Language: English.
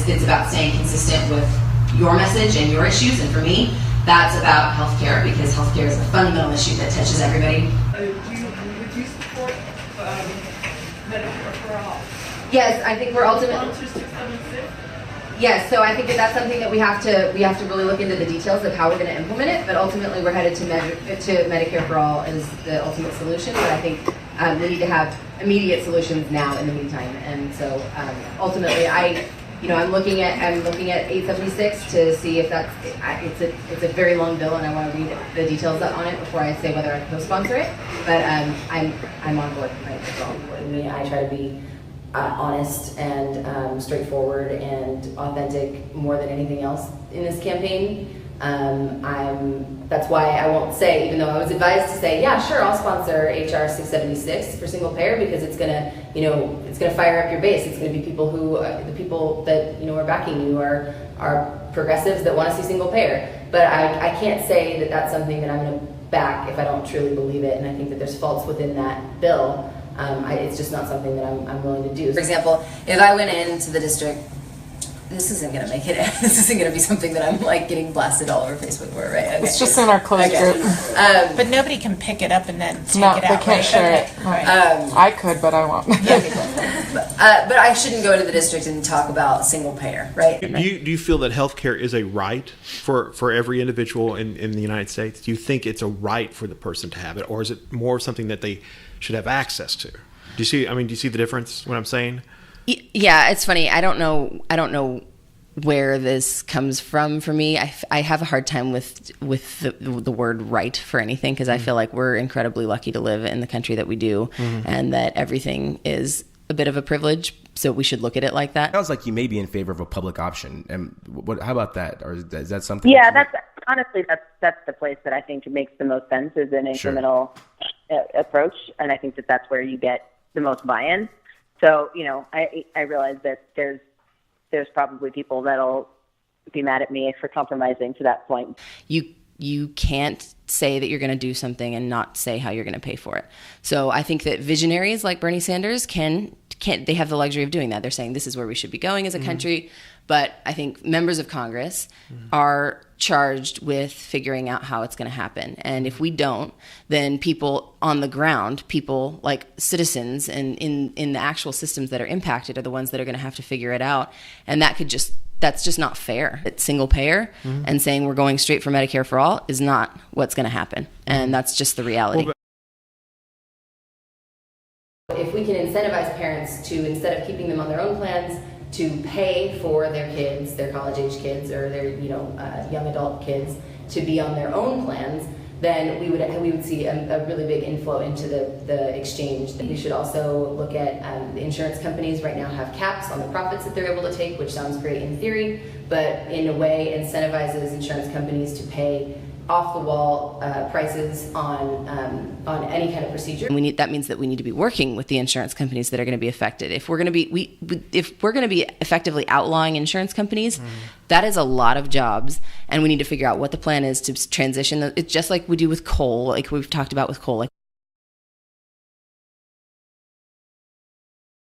it's about staying consistent with your message and your issues, and for me, that's about healthcare, because healthcare is a fundamental issue that touches everybody. Would you support Medicare for all? Yes, I think we're ultimately. Yes, so I think that's something that we have to really look into the details of how we're going to implement it. But ultimately, we're headed to Medicare for all as the ultimate solution. But I think we need to have immediate solutions now in the meantime. And so ultimately, I'm looking at 876 to see if that's it's a very long bill, and I want to read the details on it before I say whether I co-sponsor it. But I'm on board right as well. I try to be honest and straightforward and authentic more than anything else in this campaign. That's why I won't say, even though I was advised to say, yeah, sure, I'll sponsor HR 676 for single payer, because it's gonna fire up your base. It's gonna be people the people that are backing you are progressives that want to see single payer. But I can't say that that's something that I'm gonna back if I don't truly believe it, and I think that there's faults within that bill. It's just not something that I'm willing to do. For example, if I went into the district, this isn't going to make it. This isn't going to be something that I'm like getting blasted all over Facebook for, right? Okay. It's just in our closed group. But nobody can pick it up and then take No, it they out. can't share it. Right. I could, but I won't. But I shouldn't go to the district and talk about single payer, right? Do you feel that healthcare is a right for every individual in the United States? Do you think it's a right for the person to have it, or is it more something that they should have access to? Do you see the difference, what I'm saying? Yeah, it's funny. I don't know where this comes from for me. I have a hard time with the word right for anything, because I feel like we're incredibly lucky to live in the country that we do, and that everything is a bit of a privilege, so we should look at it like that. Sounds like you may be in favor of a public option. And how about that? Or is that something? Yeah, that's the place that I think makes the most sense, is an incremental approach, and I think that that's where you get the most buy-in. So, I realize that there's probably people that'll be mad at me for compromising to that point. You can't say that you're going to do something and not say how you're going to pay for it. So I think that visionaries like Bernie Sanders they have the luxury of doing that. They're saying this is where we should be going as a country. But I think members of Congress are charged with figuring out how it's going to happen. And if we don't, then people on the ground, people like citizens and in the actual systems that are impacted, are the ones that are going to have to figure it out. And that's just not fair. It's single payer, and saying we're going straight for Medicare for all is not what's going to happen. And that's just the reality. If we can incentivize parents to, instead of keeping them on their own plans, to pay for their kids, their college-age kids, or their young adult kids, to be on their own plans, then we would see a really big inflow into the exchange. We should also look at the insurance companies right now have caps on the profits that they're able to take, which sounds great in theory, but in a way incentivizes insurance companies to pay off-the-wall prices on any kind of procedure. That means that we need to be working with the insurance companies that are going to be affected. If we're going to be effectively outlawing insurance companies, that is a lot of jobs, and we need to figure out what the plan is to transition. It's just like we do with coal, like we've talked about with coal.